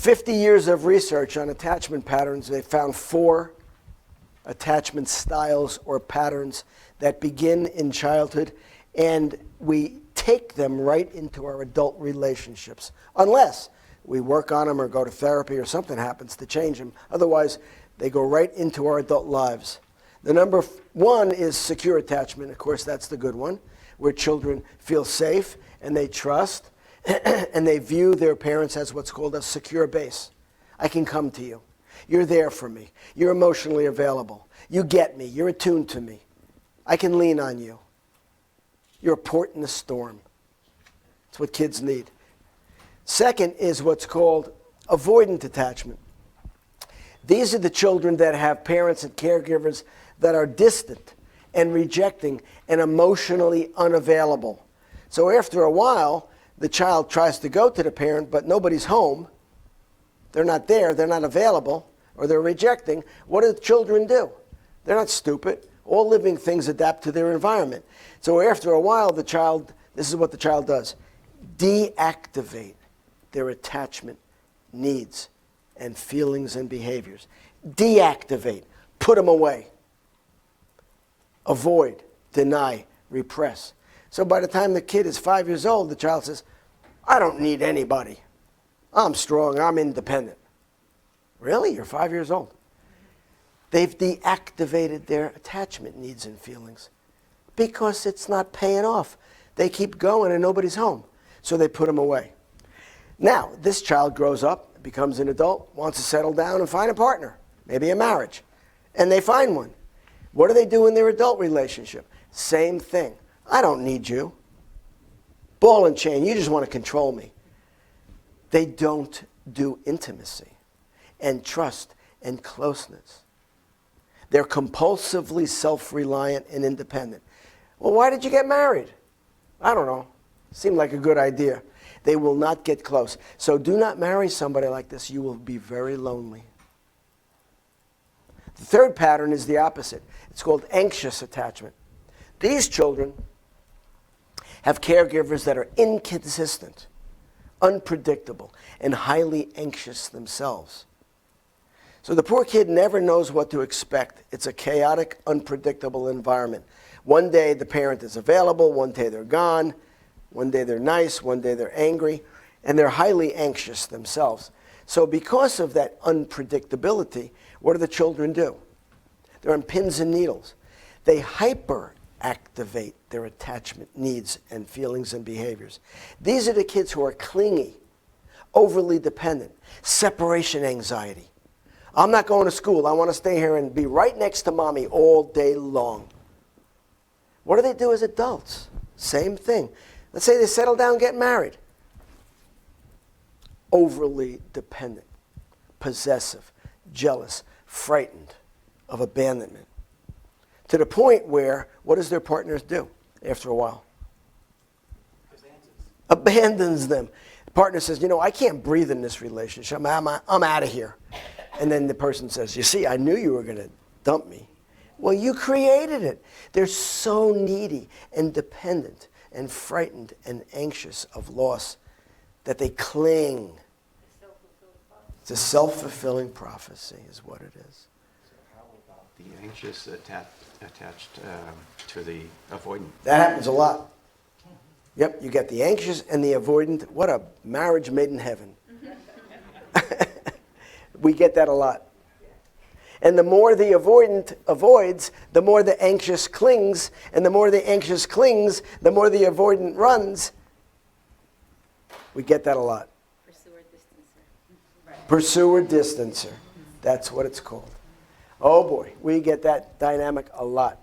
50 years of research on attachment patterns, they found 4 attachment styles or patterns that begin in childhood, and we take them right into our adult relationships, unless we work on them or go to therapy or something happens to change them. Otherwise, they go right into our adult lives. The number 1 is secure attachment. Of course, that's the good one, where children feel safe and they trust and they view their parents as what's called a secure base. I can come to you. You're there for me. You're emotionally available. You get me. You're attuned to me. I can lean on you. You're a port in the storm. That's what kids need. Second is what's called avoidant attachment. These are the children that have parents and caregivers that are distant and rejecting and emotionally unavailable. So after a while, the child tries to go to the parent, but nobody's home. They're not there, they're not available, or they're rejecting. What do the children do? They're not stupid. All living things adapt to their environment. So after a while, the child, this is what the child does, deactivate their attachment needs and feelings and behaviors. Deactivate, put them away. Avoid, deny, repress. So by the time the kid is 5 years old, the child says, I don't need anybody. I'm strong, I'm independent. Really? You're 5 years old. They've deactivated their attachment needs and feelings because it's not paying off. They keep going and nobody's home. So they put them away. Now, this child grows up, becomes an adult, wants to settle down and find a partner, maybe a marriage. And they find one. What do they do in their adult relationship? Same thing. I don't need you. Ball and chain, you just want to control me. They don't do intimacy and trust and closeness. They're compulsively self-reliant and independent. Well, why did you get married? I don't know. Seemed like a good idea. They will not get close. So do not marry somebody like this. You will be very lonely. The third pattern is the opposite. It's called anxious attachment. These children have caregivers that are inconsistent, unpredictable, and highly anxious themselves. So the poor kid never knows what to expect. It's a chaotic, unpredictable environment. One day the parent is available, one day they're gone, one day they're nice, one day they're angry, and they're highly anxious themselves. So because of that unpredictability, what do the children do? They're on pins and needles. They hyperactivate their attachment needs and feelings and behaviors. These are the kids who are clingy, overly dependent, separation anxiety. I'm not going to school. I want to stay here and be right next to mommy all day long. What do they do as adults? Same thing. Let's say they settle down and get married. Overly dependent, possessive, jealous, frightened of abandonment. To the point where, what does their partners do after a while? Abandons them. The partner says, I can't breathe in this relationship. I'm out of here. And then the person says, you see, I knew you were going to dump me. Well, you created it. They're so needy and dependent and frightened and anxious of loss that they cling. It's a self-fulfilling prophecy is what it is. So how about the anxious attached to the avoidant? That happens a lot. Yep, you get the anxious and the avoidant. What a marriage made in heaven. We get that a lot. And the more the avoidant avoids, the more the anxious clings. And the more the anxious clings, the more the avoidant runs. We get that a lot. Pursuer distancer. Right. Pursuer distancer. That's what it's called. Oh boy, we get that dynamic a lot.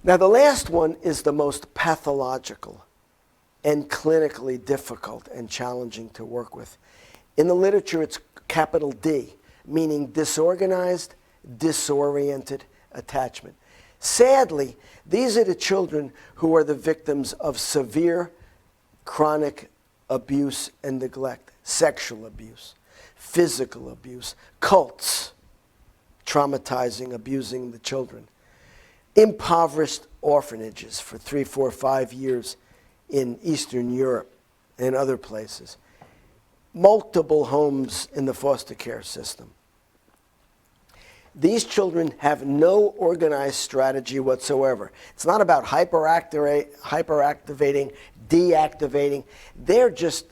Now the last one is the most pathological and clinically difficult and challenging to work with. In the literature, it's capital D, meaning disorganized, disoriented attachment. Sadly, these are the children who are the victims of severe chronic abuse and neglect, sexual abuse, physical abuse, cults, traumatizing, abusing the children, impoverished orphanages for 3, 4, 5 years in Eastern Europe and other places. multiple homes in the foster care system. These children have no organized strategy whatsoever. It's not about hyperactivating, deactivating. They're just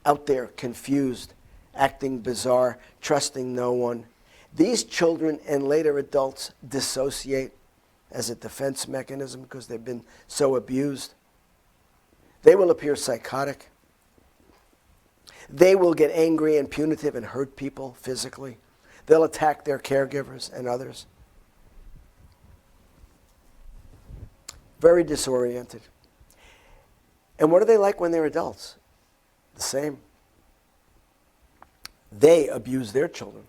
out there confused, acting bizarre, trusting no one. These children and later adults dissociate as a defense mechanism because they've been so abused. They will appear psychotic. They will get angry and punitive and hurt people physically. They'll attack their caregivers and others. Very disoriented. And what are they like when they're adults? The same. They abuse their children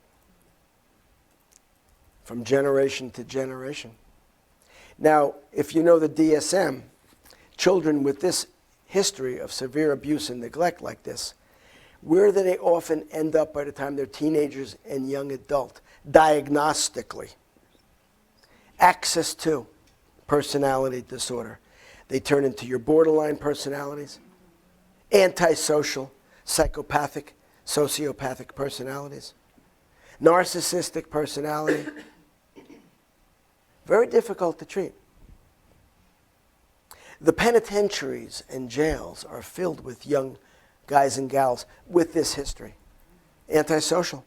from generation to generation. Now, if you know the DSM, children with this history of severe abuse and neglect like this, where do they often end up by the time they're teenagers and young adult? Diagnostically. Access to personality disorder. They turn into your borderline personalities, antisocial, psychopathic, sociopathic personalities, narcissistic personality. Very difficult to treat. The penitentiaries and jails are filled with young guys and gals with this history. Antisocial,